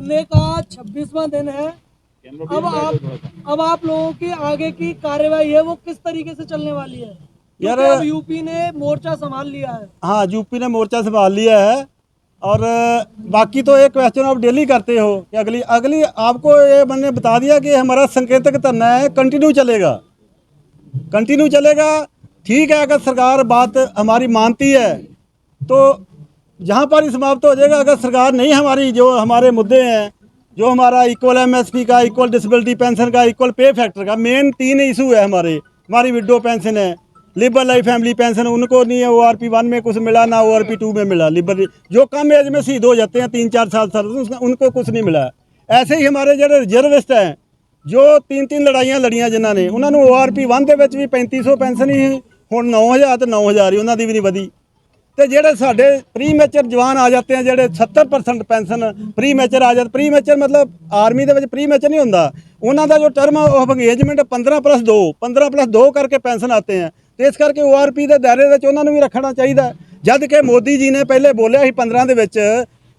हमले का 26वां दिन है। अब आप लोगों की आगे की कार्यवाही है वो किस तरीके से चलने वाली है? यार अब यूपी ने मोर्चा संभाल लिया है। हाँ, यूपी ने मोर्चा संभाल लिया है। और बाकी तो एक क्वेश्चन आप डेली करते हो कि अगली अगली आपको ये मैंने बता दिया कि हमारा संकेतक धरना है, कंटिन्यू चलेगा, कंटिन्यू चलेगा। ठीक है, अगर सरकार बात हमारी मानती है तो यहाँ पर ही समाप्त हो जाएगा। अगर सरकार नहीं, हमारी जो हमारे मुद्दे हैं, जो हमारा इक्वल एमएसपी का, इक्वल डिसेबिलिटी पेंशन का, इक्वल पे फैक्टर का, मेन 3 इशू है हमारे। हमारी विडो पेंशन है, लिबर लाइफ फैमिली पेंशन, उनको नहीं है ORP 1 में कुछ मिला ना ORP 2 में मिला। लिबर जो कम एज में शहीद हो जाते हैं 3-4 साल उनको कुछ नहीं मिला। ऐसे ही हमारे जो रिजर्विस्ट हैं, जो 3-3 लड़ाइयाँ लड़ियाँ जिन्होंने, उन्होंने ORP 1 ਦੇ ਵਿੱਚ ਵੀ 3500 ਪੈਨਸ਼ਨ ਹੀ, ਹੁਣ 9000 ਤੇ 9000 ਹੀ ਉਹਨਾਂ ਦੀ ਵੀ ਨਹੀਂ ਵਧੀ। ਤੇ ਜਿਹੜੇ ਸਾਡੇ ਪ੍ਰੀ ਮੈਚਰ ਜਵਾਨ ਆ ਜਾਂਦੇ ਆ, ਜਿਹੜੇ 70% ਪੈਨਸ਼ਨ ਪ੍ਰੀ ਮੈਚਰ ਆ ਜਾਂਦੇ। ਪ੍ਰੀ ਮੈਚਰ ਮਤਲਬ ਆਰਮੀ ਦੇ ਵਿੱਚ ਪ੍ਰੀ ਮੈਚਰ ਨਹੀਂ ਹੁੰਦਾ, ਉਹਨਾਂ ਦਾ ਜੋ ਟਰਮ ਆਫ ਅੰਗੇਜਮੈਂਟ 15+2 ਕਰਕੇ ਪੈਨਸ਼ਨ ਆते हैं। ਤੇ ਇਸ ਕਰਕੇ ORP ਦੇ ਦਾਇਰੇ ਵਿੱਚ ਉਹਨਾਂ ਨੂੰ ਵੀ ਰੱਖਣਾ ਚਾਹੀਦਾ। ਜਦ ਕਿ ਮੋਦੀ ਜੀ ਨੇ ਪਹਿਲੇ ਬੋਲਿਆ ਸੀ 15 ਦੇ ਵਿੱਚ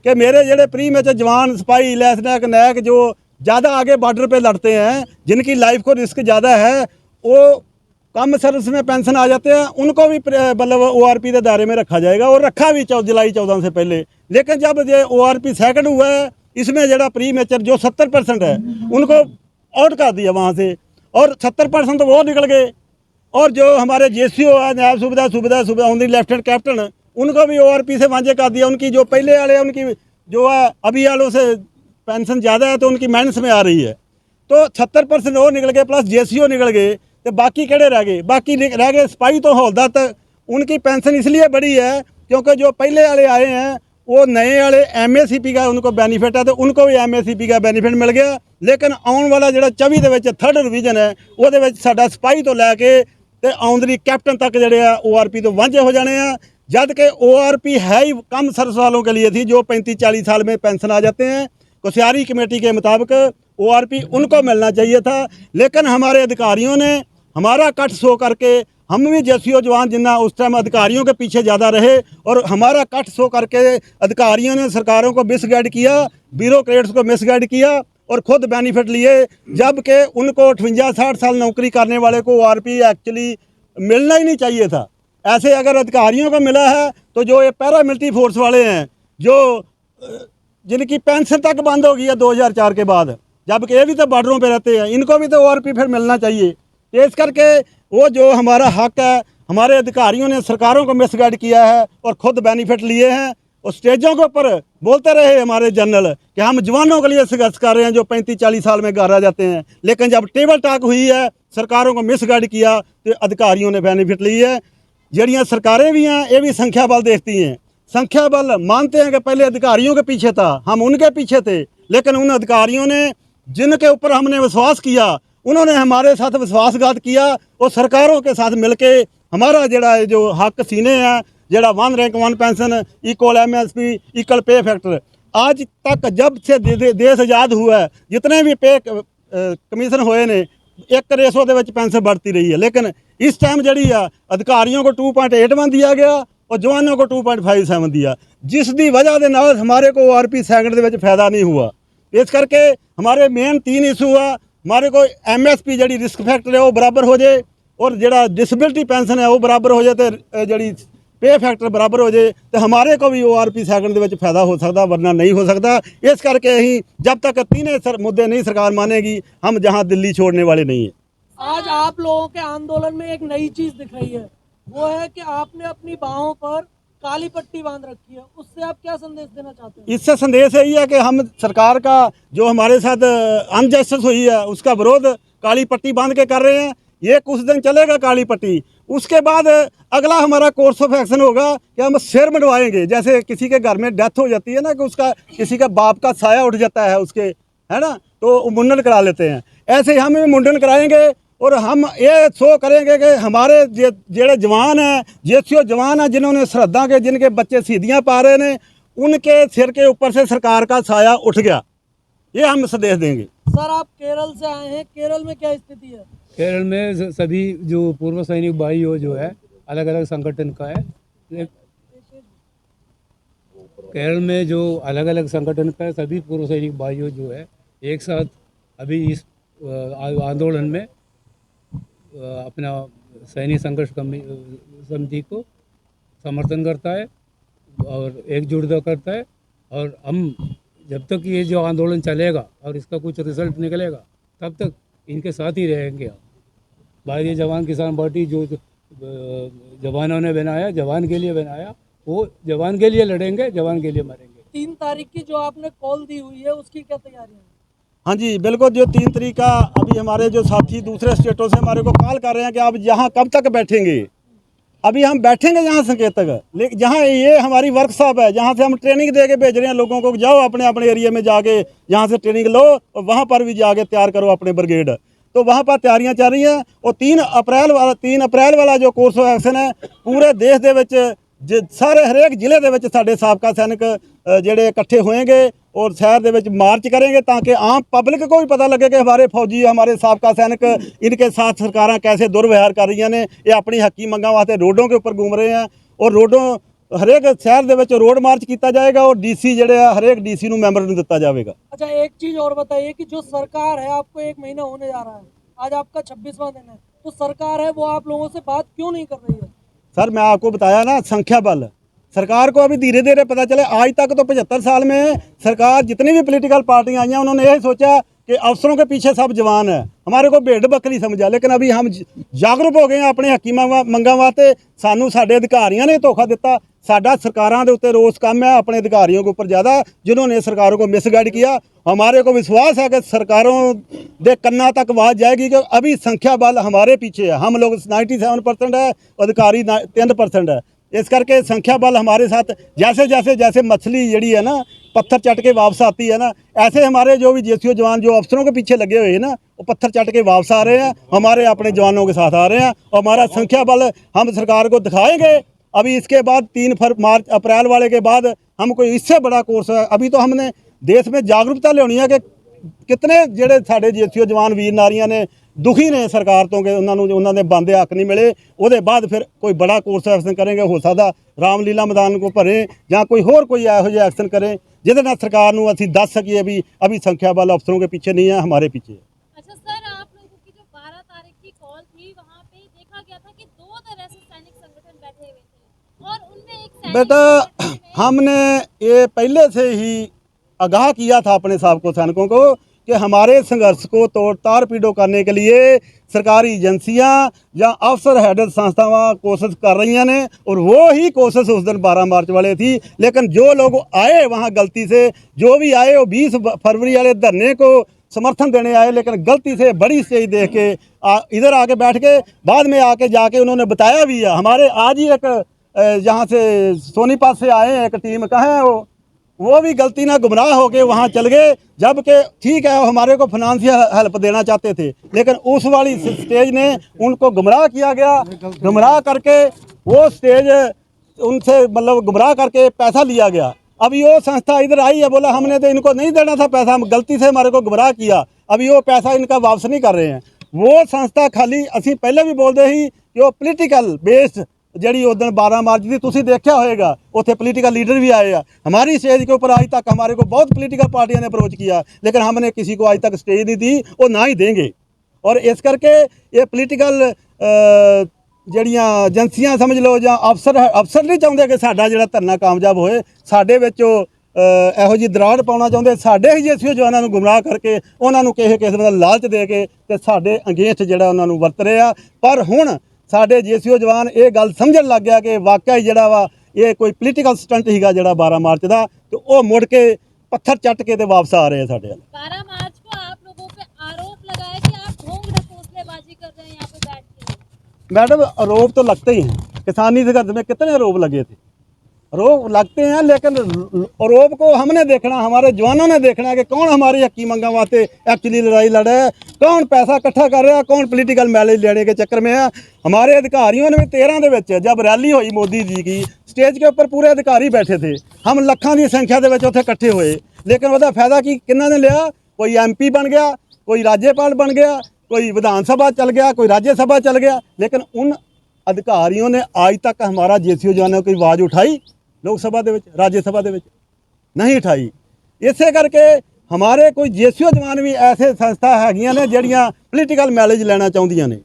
कि मेरे ਜਿਹੜੇ प्री मेचर जवान सिपाही लेफ्टिनेंट नैक जो ज़्यादा आगे बॉर्डर पे लड़ते हैं, जिनकी लाइफ को रिस्क ज़्यादा है, वो कम सर्विस में पेंशन आ जाते हैं, उनको भी मतलब ORP के दायरे में रखा जाएगा। और रखा भी जुलाई 14 से पहले। लेकिन जब ये ORP सेकंड हुआ है, इसमें जरा प्री मेचर जो 70% है उनको आउट कर दिया वहाँ से, और 70% वो निकल गए। और जो हमारे JCO है, नायब सूबेदार ऑनरी लेफ्टिनेंट कैप्टन, उनको भी ORP से वांझे कर दिया। उनकी जो पहले वाले उनकी जो है अभी वालों से पेंशन ज़्यादा है, तो उनकी माइनस में आ रही है। तो 70% वो निकल गए, प्लस JCO निकल गए। तो बाकी केड़े रह गए? बाकी रह गए सिपाही तो हौलदार तक। उनकी पेंशन इसलिए बढ़ी है क्योंकि जो पहले वाले आए हैं वो नए वाले MACP का उनको बेनीफिट है, तो उनको भी MACP का बेनीफिट मिल गया। लेकिन आने वाला जो 24 के 3rd रिवीजन है, वो साडा सिपाही तो लैके ਤੇ ਆਉਂਦਰੀ कैप्टन तक ਜਿਹੜੇ ਆ ORP तो वांझे हो जाने हैं। जब कि ORP है ही कम सर्विस वालों के लिए थी, जो 35-40 साल में पेंशन आ जाते हैं। कोश्यारी कमेटी के मुताबिक ORP उनको मिलना चाहिए था, लेकिन हमारे अधिकारियों ने हमारा कट शो करके, हम भी JCO जवान जिन्ना उस टाइम अधिकारियों के पीछे ज़्यादा रहे, और हमारा कट शो करके अधिकारियों ने सरकारों को मिसगाइड किया, ब्यूरोक्रेट्स को मिसगाइड किया और खुद बेनिफिट लिए। जबकि उनको 58-60 साल नौकरी करने वाले को ORP एक्चुअली मिलना ही नहीं चाहिए था। ऐसे अगर अधिकारियों को मिला है, तो जो ये पैरामिलिट्री फोर्स वाले हैं, जो जिनकी पेंशन तक बंद हो गई है 2004 के बाद, जबकि ये भी तो बॉर्डरों पे रहते हैं, इनको भी तो ORP फिर मिलना चाहिए। इस करके वो जो हमारा हक है, हमारे अधिकारियों ने सरकारों को मिसगाइड किया है और ख़ुद बेनिफिट लिए हैं। और स्टेजों के ऊपर बोलते रहे हमारे जनरल कि हम जवानों के लिए संघर्ष कर रहे हैं जो 35-40 साल में घर आ जाते हैं। लेकिन जब टेबल टॉक हुई है, सरकारों को मिसगाइड किया, तो अधिकारियों ने बेनिफिट ली है। जड़ियाँ सरकारें भी हैं, ये भी संख्या बल देखती हैं। संख्या बल मानते हैं कि पहले अधिकारियों के पीछे था, हम उनके पीछे थे। लेकिन उन अधिकारियों ने जिनके ऊपर हमने विश्वास किया, उन्होंने हमारे साथ विश्वासघात किया, और सरकारों के साथ मिलके हमारा जड़ा जो हक सीने हैं, जड़ा 1 rank 1 pension, equal MSP, equal pay factor, आज तक जब से देश आज़ाद हुआ है, जितने भी पे कमीशन होए ने, 1 रेशो के पेंशन बढ़ती रही है। लेकिन इस टाइम जड़ी है अधिकारियों को 2.81 दिया गया और जवानों को 2.57 दिया, जिसकी वजह के नाल हमारे को ORP सेकंड के फायदा नहीं हुआ। इस करके हमारे मेन 3 इशू है। हमारे को MSP जड़ी रिस्क फैक्टर है वो बराबर हो जाए, और जड़ा डिसेबिलिटी पेंशन है वो बराबर हो जाए, तो जड़ी पे फैक्टर बराबर हो जाए, तो हमारे को भी ORP सेकंड के फायदा हो सकता, वरना नहीं हो सकता। इस करके ही जब तक 3 मुद्दे नहीं सरकार मानेगी, हम जहाँ दिल्ली छोड़ने वाले नहीं हैं। आज आप लोगों के आंदोलन में एक नई चीज दिख रही है, वो है कि आपने अपनी बाहों पर काली पट्टी बांध रखी है। उससे आप क्या संदेश देना चाहते हैं? इससे संदेश यही है कि हम सरकार का जो हमारे साथ अनजस्टिस हुई है, उसका विरोध काली पट्टी बांध के कर रहे हैं। ये कुछ दिन चलेगा काली पट्टी, उसके बाद अगला हमारा कोर्स ऑफ एक्शन होगा कि हम सिर मंडवाएंगे। जैसे किसी के घर में डेथ हो जाती है ना, कि उसका किसी का बाप का साया उठ जाता है उसके, है ना, तो मुंडन करा लेते हैं। ऐसे ही हम भी मुंडन कराएंगे, और हम ये शो करेंगे कि हमारे जेड़े जवान हैं, JCO जवान हैं, जिन्होंने श्रद्धा के, जिनके बच्चे शहीदियाँ पा रहे हैं, उनके सिर के ऊपर से सरकार का साया उठ गया, ये हम संदेश देंगे। सर, आप केरल से आए हैं, केरल में क्या स्थिति है? केरल में सभी जो पूर्व सैनिक भाई हो जो है, अलग अलग संगठन का है, केरल में जो अलग अलग संगठन का सभी पूर्व सैनिक भाइयों जो है एक साथ अभी इस आंदोलन में अपना सैनिक संघर्ष समिति को समर्थन करता है और एकजुटता करता है। और हम जब तक ये जो आंदोलन चलेगा और इसका कुछ रिजल्ट निकलेगा तब तक इनके साथ ही रहेंगे हम। भारतीय जवान किसान पार्टी जो जवानों ने बनाया, जवान के लिए बनाया, वो जवान के लिए लड़ेंगे, जवान के लिए मरेंगे। 3 तारीख की जो आपने कॉल दी हुई है उसकी क्या तैयारी है? हाँ जी बिल्कुल, जो 3 तारीख का अभी हमारे जो साथी दूसरे स्टेटों से हमारे को कॉल कर रहे हैं कि आप यहाँ कब तक बैठेंगे। अभी हम बैठेंगे यहाँ संकेतक, लेकिन जहाँ ये हमारी वर्कशॉप है जहाँ से हम ट्रेनिंग दे के भेज रहे हैं लोगों को, जाओ अपने अपने एरिया में जाके यहाँ से ट्रेनिंग लो और वहाँ पर भी जाके तैयार करो अपने ब्रिगेड। तो वहाँ पर तैयारियां चल रही हैं और 3 अप्रैल वाला जो कोर्स ऑफ एक्शन है पूरे देश दे विच सारे हरेक जिले दे विच साडे साबका सैनिक ਜਿਹੜੇ इकट्ठे होएंगे और शहर दे विच मार्च करेंगे ताकि आम पब्लिक को भी पता लगे कि हमारे फौजी, हमारे साबका सैनिक, इनके साथ सरकारां कैसे दुर्व्यवहार कर रही ने। ये अपनी हकी मंगां वास्ते रोडों के ऊपर घूम रहे हैं और रोडों हरेक शहर दे विच रोड मार्च किया जाएगा और डीसी ਜਿਹੜੇ ਆ हरेक डीसी ਨੂੰ ਮੈਂਬਰ ਨੂੰ ਦਿੱਤਾ ਜਾਵੇਗਾ। अच्छा, एक चीज और बताइए कि जो सरकार है, आपको 1 महीना होने जा रहा है, आज आपका 26वां दिन है, तो सरकार है वो आप लोगों से बात क्यों नहीं कर रही है? सर मैं आपको बताया ना, संख्या बल। सरकार को अभी धीरे धीरे पता चले। आज तक तो 75 साल में सरकार जितनी भी पॉलिटिकल पार्टियां आई हैं उन्होंने यही सोचा कि अफसरों के पीछे सब जवान है, हमारे को भेड़ बकरी समझा। लेकिन अभी हम जागरूक हो गए हैं अपने हकी मंगां वास्ते। सानू साडे अधिकारियों ने धोखा दिता। साडा सरकारां दे उत्ते रोस कम है अपने अधिकारियों के ऊपर ज़्यादा, जिन्होंने सरकारों को मिसगाइड किया। हमारे को विश्वास है कि सरकारों दे कन्ना तक आवाज़ जाएगी कि अभी संख्या बल हमारे पीछे है। हम लोग 97% है, अधिकारी 3% है। इस करके संख्या बल हमारे साथ, जैसे मछली जड़ी है ना पत्थर चट के वापस आती है ना, ऐसे हमारे जो भी जेसीओ जवान जो अफसरों के पीछे लगे हुए हैं ना, वो पत्थर चट के वापस आ रहे हैं, हमारे अपने जवानों के साथ आ रहे हैं। और हमारा संख्या बल हम सरकार को दिखाएंगे। अभी इसके बाद 3 अप्रैल वाले के बाद हम कोई इससे बड़ा कोर्स है। अभी तो हमने देश में जागरूकता लियानी है कि कितने ਜਿਹੜੇ ਸਾਡੇ जेसीओ जवान वीर नारियां ने दुखी ने सरकार तो कि उन्होंने बंदे हक नहीं मिले। ਉਹਦੇ बाद फिर कोई बड़ा कोर्स एक्शन करेंगे, हो सकता रामलीला मैदान को भरे ਜਾਂ कोई होर कोई ਇਹੋ ਜਿਹਾ एक्शन करें ਜਿਹਦੇ ਨਾਲ सरकार ਨੂੰ ਅਸੀਂ ਦੱਸ ਸਕੀਏ भी अभी संख्या बल अफसरों के पीछे नहीं है, हमारे पीछे है। अच्छा सर, आप लोगों की जो 12 तारीख की कॉल थी वहाँ पे देखा गया था कि 2 तरह से सैनिक संगठन बैठे हुए थे और उनमें एक सैनिक बेटा संगठन में हमने ये पहले से ही आगाह किया था अपने साबको सैनिकों को कि हमारे संघर्ष को तोड़ तार पीड़ो करने के लिए सरकारी एजेंसियां या अफसर हेडेड संस्थावां कोशिश कर रही ने और वो ही कोशिश उस दिन 12 मार्च वाले थी। लेकिन जो लोग आए वहाँ गलती से, जो भी आए वो 20 फरवरी वाले धरने को समर्थन देने आए, लेकिन गलती से बड़ी स्टेज देख के इधर आके बैठ के बाद में आके जाके उन्होंने बताया भी है। हमारे आज ही एक यहाँ से सोनीपत से आए हैं, एक टीम कहाँ है वो भी गलती ना गुमराह होके वहाँ चल गए, जबकि ठीक है हमारे को फाइनेंशियल हेल्प देना चाहते थे, लेकिन उस वाली स्टेज ने उनको गुमराह किया गया। गुमराह करके वो स्टेज उनसे मतलब गुमराह करके पैसा लिया गया। अभी वो संस्था इधर आई है, बोला हमने तो इनको नहीं देना था पैसा, हम गलती से हमारे को गुमराह किया, अभी वो पैसा इनका वापस नहीं कर रहे हैं। वो संस्था खाली असी पहले भी बोलते ही कि वो पोलीटिकल बेस्ड जी उस दिन 12 मार्च की तुसी देखा होएगा, उत्थे पोलीटिकल लीडर भी आए हैं। हमारी स्टेज के ऊपर आज तक हमारे को बहुत पोलीटिकल पार्टियां ने अप्रोच किया, लेकिन हमने किसी को आज तक स्टेज नहीं दी और ना ही देंगे। और इस करके ये पोलीटिकल जड़ियाँ एजेंसियां समझ लो या अफसर नहीं चाहते कि साडा जिहड़ा धरना कामयाब होए, साडे विच ਇਹੋ जी दराड़ पाउणा चाਹੁੰਦੇ। साडे ही जेसीओ जवानों ਨੂੰ गुमराह करके उन्होंने किसी किस्म का लालच दे के ते साडे अगेंस्ट जिहड़ा उन्हां ਨੂੰ वरत रहे आ। पर हुण साडे जेसीओ जवान ये गल समझण लग गया कि वाकई जिहड़ा वा ये कोई पोलीटिकल स्टंट हीगा जिहड़ा 12 मार्च का, तो वो मुड़ के पत्थर चट के ते वापस आ रहे हैं साडे। 12 मार्च को आप लोगों पे आरोप लगाया कि आप ढोंग ढकोसलेबाजी कर रहे हैं यहाँ पे बैठ के। मैडम आरोप तो लगते ही हैं, किसानी संघर्ष में कितने आरोप लगे थे, आरोप लगते हैं, लेकिन आरोप को हमने देखना, हमारे जवानों ने देखना कि कौन हमारी हकी मंगा वास्ते एक्चुअली लड़ाई लड़ रहा है, कौन पैसा इकट्ठा कर रहा है, कौन पॉलिटिकल मैलेज लेने के चक्कर में है। हमारे अधिकारियों ने भी 13 के विच जब रैली हुई मोदी जी की, स्टेज के ऊपर पूरे अधिकारी बैठे थे, हम लाखों की संख्या के विच उत्थे इकट्ठे हुए, लेकिन वह फायदा की किन्ना ने लिया? कोई MP बन गया, कोई राज्यपाल बन गया, कोई विधान सभा चल गया, कोई राज्यसभा चल गया, लेकिन उन अधिकारियों ने आज तक हमारा जेसीओ जवानों की आवाज़ उठाई लोक सभा दे विच, राज्य सभा दे विच? नहीं उठाई। इसे करके हमारे कोई जेसीओ जवान भी ऐसे संस्था हैगियां ने ਜਿਹੜੀਆਂ ਪੋਲੀਟੀਕਲ ਮੈਲੇਜ ਲੈਣਾ ਚਾਹੁੰਦੀਆਂ ਨੇ।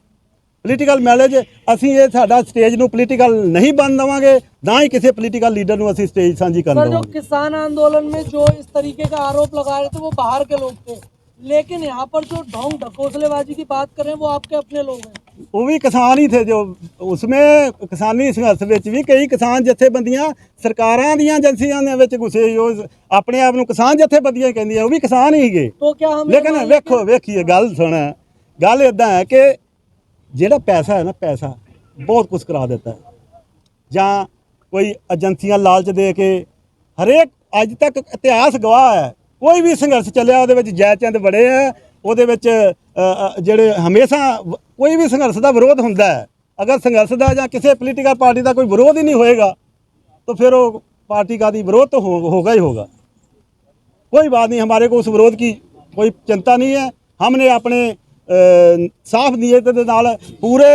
ਪੋਲੀਟੀਕਲ ਮੈਲੇਜ ਅਸੀਂ ਇਹ ਸਾਡਾ ਸਟੇਜ ਨੂੰ ਪੋਲੀਟੀਕਲ ਨਹੀਂ ਬਣ ਦੇਵਾਂਗੇ, ਨਾ ਹੀ ਕਿਸੇ ਪੋਲੀਟੀਕਲ ਲੀਡਰ ਨੂੰ ਅਸੀਂ स्टेज ਸਾਂਝੀ ਕਰਨ सर जो ਦੇਵਾਂਗੇ। किसान आंदोलन में जो इस तरीके का आरोप लगा रहे थे वो बाहर के लोग थे, लेकिन यहाँ पर जो ढोंग ढकोसलेबाजी की बात करें वो आपके अपने लोग हैं। वो भी किसान ही थे जो उसमें किसानी संघर्ष ਵਿੱਚ ਵੀ ਕਈ ਕਿਸਾਨ ਜਥੇਬੰਦੀਆਂ ਸਰਕਾਰਾਂ ਦੀਆਂ ਏਜੰਸੀਆਂ ਦੇ ਵਿੱਚ ਘੁਸੇ ਜੋ ਆਪਣੇ ਆਪ ਨੂੰ ਕਿਸਾਨ ਜਥੇਬੰਦੀਆਂ ਕਹਿੰਦੀਆਂ ਉਹ ਵੀ ਕਿਸਾਨ ਹੀ ਸੀਗੇ। तो क्या हम ਲੇਕਿਨ ਵੇਖੋ ਵੇਖੀਏ ਗੱਲ ਸੁਣ, ਗੱਲ ਇਦਾਂ ਹੈ ਕਿ ਜਿਹੜਾ ਪੈਸਾ ਹੈ ਨਾ, ਪੈਸਾ ਬਹੁਤ ਕੁਝ ਕਰਾ ਦਿੱਤਾ ਹੈ, ਜਾਂ ਕੋਈ ਏਜੰਸੀਆਂ ਲਾਲਚ ਦੇ ਕੇ ਹਰੇਕ ਅੱਜ ਤੱਕ ਇਤਿਹਾਸ ਗਵਾਹ ਹੈ ਕੋਈ ਵੀ ਸੰਘਰਸ਼ ਚੱਲਿਆ ਉਹਦੇ ਵਿੱਚ ਜੈ ਚੰਦ ਬੜੇ ਹੈ, ਉਹਦੇ ਵਿੱਚ ਜਿਹੜੇ ਹਮੇਸ਼ਾ ਕੋਈ ਵੀ ਸੰਘਰਸ਼ ਦਾ ਵਿਰੋਧ ਹੁੰਦਾ ਹੈ। ਅਗਰ ਸੰਘਰਸ਼ ਦਾ ਜਾਂ ਕਿਸੇ ਪੋਲੀਟੀਕਲ ਪਾर्टी ਦਾ ਕੋਈ ਵਿਰੋਧ ही नहीं होएगा तो फिर वो पार्टी का विरोध तो होगा ही होगा। कोई बात नहीं, हमारे को उस विरोध की कोई चिंता नहीं है। हमने अपने साफ नीयत ਦੇ ਨਾਲ पूरे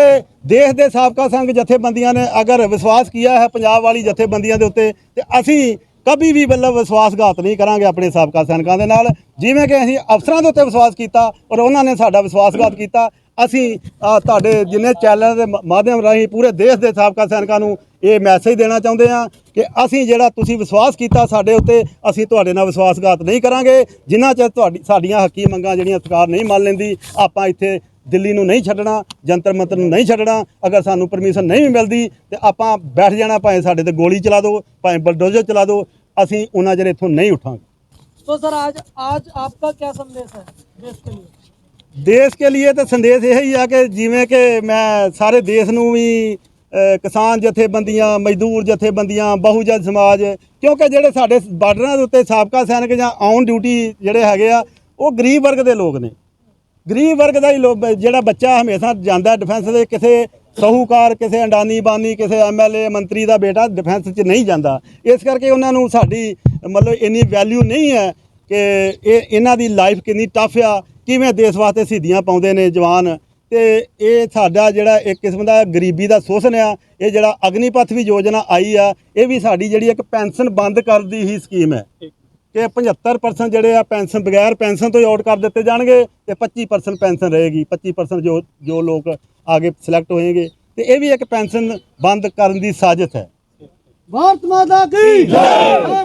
देश ਦੇ ਸਾਬਕਾ ਸੰਘ ਜਥੇਬੰਦੀਆਂ ਨੇ अगर विश्वास किया है पंजाब वाली ਜਥੇਬੰਦੀਆਂ ਦੇ ਉੱਤੇ ਤੇ ਅਸੀਂ कभी भी मतलब विश्वासघात नहीं करांगे अपने ਸਾਬਕਾ ਸੈਨਿਕਾਂ ਦੇ ਨਾਲ, ਜਿਵੇਂ ਕਿ ਅਸੀਂ ਅਫਸਰਾਂ ਦੇ ਉੱਤੇ ਵਿਸ਼ਵਾਸ ਕੀਤਾ ਔਰ ਉਹਨਾਂ ਨੇ ਸਾਡਾ ਵਿਸ਼ਵਾਸਘਾਤ ਕੀਤਾ। ਅਸੀਂ ਤੁਹਾਡੇ ਜਿੰਨੇ ਚੈਨਲ ਦੇ ਮਾਧਿਅਮ ਰਾਹੀਂ ਪੂਰੇ ਦੇਸ਼ ਦੇ ਸਾਬਕਾ ਸੈਨਿਕਾਂ ਨੂੰ ਇਹ ਮੈਸੇਜ ਦੇਣਾ ਚਾਹੁੰਦੇ ਹਾਂ ਕਿ ਅਸੀਂ ਜਿਹੜਾ ਤੁਸੀਂ ਵਿਸ਼ਵਾਸ ਕੀਤਾ ਸਾਡੇ ਉੱਤੇ, ਅਸੀਂ ਤੁਹਾਡੇ ਨਾਲ ਵਿਸ਼ਵਾਸਘਾਤ ਨਹੀਂ ਕਰਾਂਗੇ। ਜਿੰਨਾ ਚਿਰ ਸਾਡੀਆਂ ਹੱਕੀ ਮੰਗਾਂ ਜਿਹੜੀਆਂ ਸਰਕਾਰ ਨਹੀਂ ਮੰਨ ਲੈਂਦੀ, ਆਪਾਂ ਇੱਥੇ ਦਿੱਲੀ ਨੂੰ ਨਹੀਂ ਛੱਡਣਾ, ਜੰਤਰ ਮੰਤਰ ਨੂੰ ਨਹੀਂ ਛੱਡਣਾ। ਅਗਰ ਸਾਨੂੰ ਪਰਮਿਸ਼ਨ ਨਹੀਂ ਵੀ ਮਿਲਦੀ ਤੇ ਆਪਾਂ ਬੈਠ ਜਾਣਾ, ਭਾਵੇਂ ਸਾਡੇ ਤੇ ਗੋਲੀ ਚਲਾ ਦਿਓ, ਭਾਵੇਂ ਬਲਡੋਜ਼ਰ ਚਲਾ ਦਿਓ, ਅਸੀਂ ਉਹਨਾਂ ਚਿਰ ਇੱਥੋਂ ਨਹੀਂ ਉੱਠਾਂਗੇ। तो सर आज आपका क्या संदेश है देश के लिए? देश के लिए तो संदेश यही है कि जिमें कि मैं सारे देश ਨੂੰ ਵੀ ਕਿਸਾਨ ਜਥੇਬੰਦੀਆਂ, ਮਜ਼ਦੂਰ ਜਥੇਬੰਦੀਆਂ, ਬਹੁਜਨ ਸਮਾਜ, ਕਿਉਂਕਿ ਜਿਹੜੇ ਸਾਡੇ ਬਾਰਡਰਾਂ ਦੇ ਉੱਤੇ ਸਾਬਕਾ ਸੈਨਿਕ ਜਾਂ ਔਨ ਡਿਊਟੀ ਜਿਹੜੇ ਹੈਗੇ ਆ ਉਹ ਗਰੀਬ ਵਰਗ ਦੇ ਲੋਕ ਨੇ। ਗਰੀਬ ਵਰਗ ਦਾ ਹੀ ਜਿਹੜਾ ਬੱਚਾ ਹਮੇਸ਼ਾ ਜਾਂਦਾ ਡਿਫੈਂਸ ਦੇ, ਕਿਸੇ ਸਾਹੂਕਾਰ, ਕਿਸੇ ਅੰਡਾਨੀ ਬਾਨੀ, ਕਿਸੇ ਐਮਐਲਏ ਮੰਤਰੀ ਦਾ ਬੇਟਾ ਡਿਫੈਂਸ 'ਚ ਨਹੀਂ ਜਾਂਦਾ। ਇਸ ਕਰਕੇ ਉਹਨਾਂ ਨੂੰ ਸਾਡੀ ਮਤਲਬ ਇੰਨੀ ਵੈਲਿਊ ਨਹੀਂ ਹੈ ਕਿ ਇਹਨਾਂ ਦੀ ਲਾਈਫ ਕਿੰਨੀ ਟਫ ਆ, ਕਿਵੇਂ ਦੇਸ਼ ਵਾਸਤੇ ਸ਼ਹੀਦੀਆਂ ਪਾਉਂਦੇ ਨੇ ਜਵਾਨ। ਤੇ ਇਹ ਸਾਡਾ ਜਿਹੜਾ ਇੱਕ ਕਿਸਮ ਦਾ ਗਰੀਬੀ ਦਾ ਸ਼ੋਸ਼ਣ ਆ। ਇਹ ਜਿਹੜਾ ਅਗਨੀਪਥ ਵੀ ਯੋਜਨਾ ਆਈ ਆ, ਇਹ ਵੀ ਸਾਡੀ ਜਿਹੜੀ ਇੱਕ ਪੈਨਸ਼ਨ ਬੰਦ ਕਰਨ ਦੀ ਹੀ ਸਕੀਮ ਹੈ ਕਿ 75% ਜਿਹੜੇ ਆ ਪੈਨਸ਼ਨ ਬਗੈਰ ਪੈਨਸ਼ਨ ਤੋਂ ਹੀ ਆਊਟ ਕਰ ਦਿੱਤੇ ਜਾਣਗੇ ਤੇ 25% ਪੈਨਸ਼ਨ ਰਹੇਗੀ। 25% ਜੋ ਲੋਕ आगे सिलेक्ट होएंगे। तो ये भी एक पेंशन बंद करने की साजिश है। भारत माता की जय।